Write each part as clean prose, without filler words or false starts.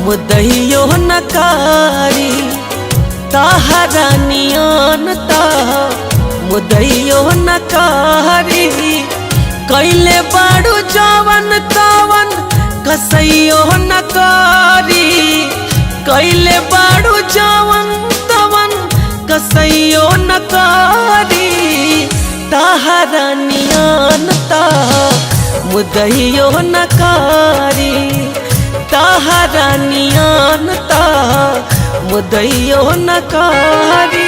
मुदैयो नकारी ताहरा नियन मुदैयो नकारी कैले बाड़ू जवन तवन कसैयो नकारी कैले बाड़ू जवन तवन कसैयो नकारी ताहरा नियन मुदैयो नकारी ताहरा नियन मुदैयो नकारी।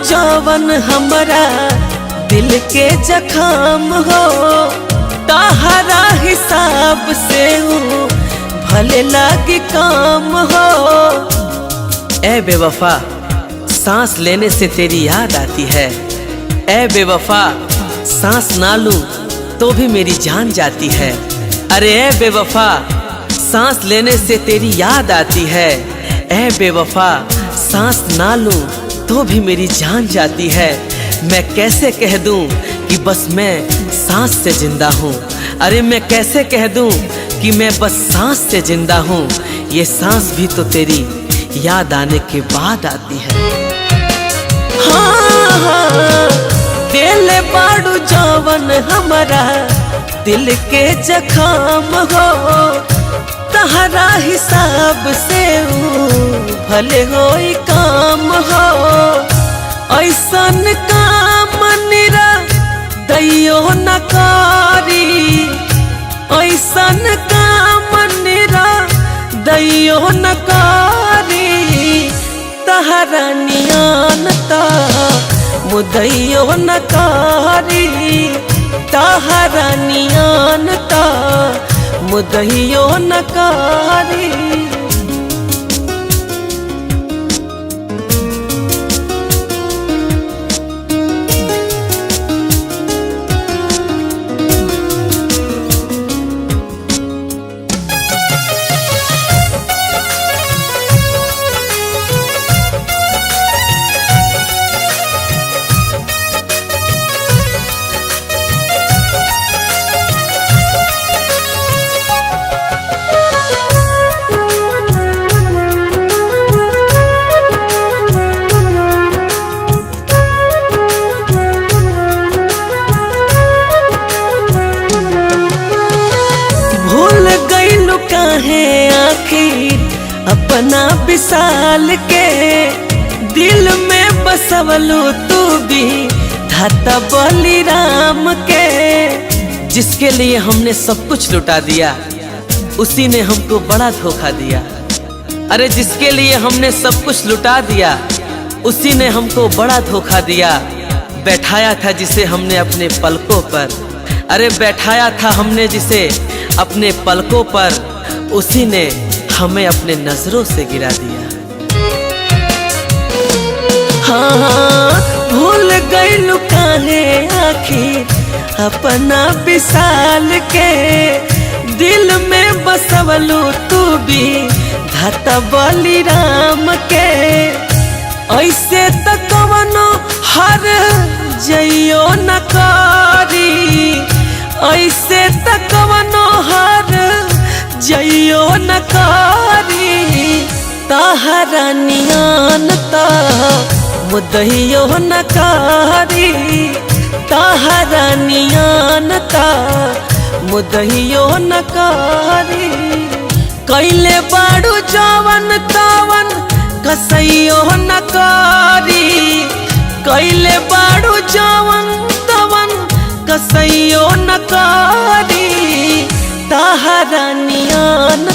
जवन हमरा दिल के जख्म हो ताहरा हिसाब से भले लागे काम हो। ए बेवफा सांस लेने से तेरी याद आती है, ए बेवफा सांस ना लूं तो भी मेरी जान जाती है। अरे ए बेवफा सांस लेने से तेरी याद आती है, ए बेवफा सांस ना लूं तो भी मेरी जान जाती है। मैं कैसे कह दूं कि बस मैं सांस से जिंदा हूँ, अरे मैं कैसे कह दूं कि मैं बस सांस से जिंदा हूँ। ये सांस भी तो तेरी याद आने के बाद आती है। हाँ, दिल बाड़ू जवन हमारा दिल के जख्म हो तहरा हिसाब से भले होई काम हो। ऐसन काम निरा दैयो नकारी, ऐसन काम निरा दैयो नकारी तहरा नियन मुदैयो नकारी तहरा नियन मुदैयो नकारी। काहे आखिर अपना विशाल के दिल में बसवलू तू भी धाता बलिराम के। जिसके लिए हमने सब कुछ लुटा दिया उसी ने हमको बड़ा धोखा दिया। अरे जिसके लिए हमने सब कुछ लुटा दिया उसी ने हमको बड़ा धोखा दिया। बैठाया था जिसे हमने अपने पलकों पर, अरे बैठाया था हमने जिसे अपने पलकों पर, उसी ने हमें अपने नजरों से गिरा दिया। हाँ, भूल गई काहे आखिर अपना विशाल के दिल में बसवलू तू भी धाता बलिराम के। ऐसे तक कवनो हर जइयो नकारी, ऐसे तक कवनो हर जइयो नकारी ताहरा नियन मुदैयो नकारी ताहरा नियन मुदैयो नकारी। कैले बाड़ू जवन तवन कसैयो नकारी कैले बाड़ू जवन तवन कसैयो नकारी ताहरा नियन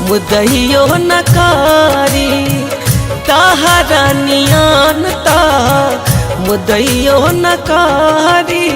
मुदैयो नकारी ताहरा नियन मुदैयो नकारी।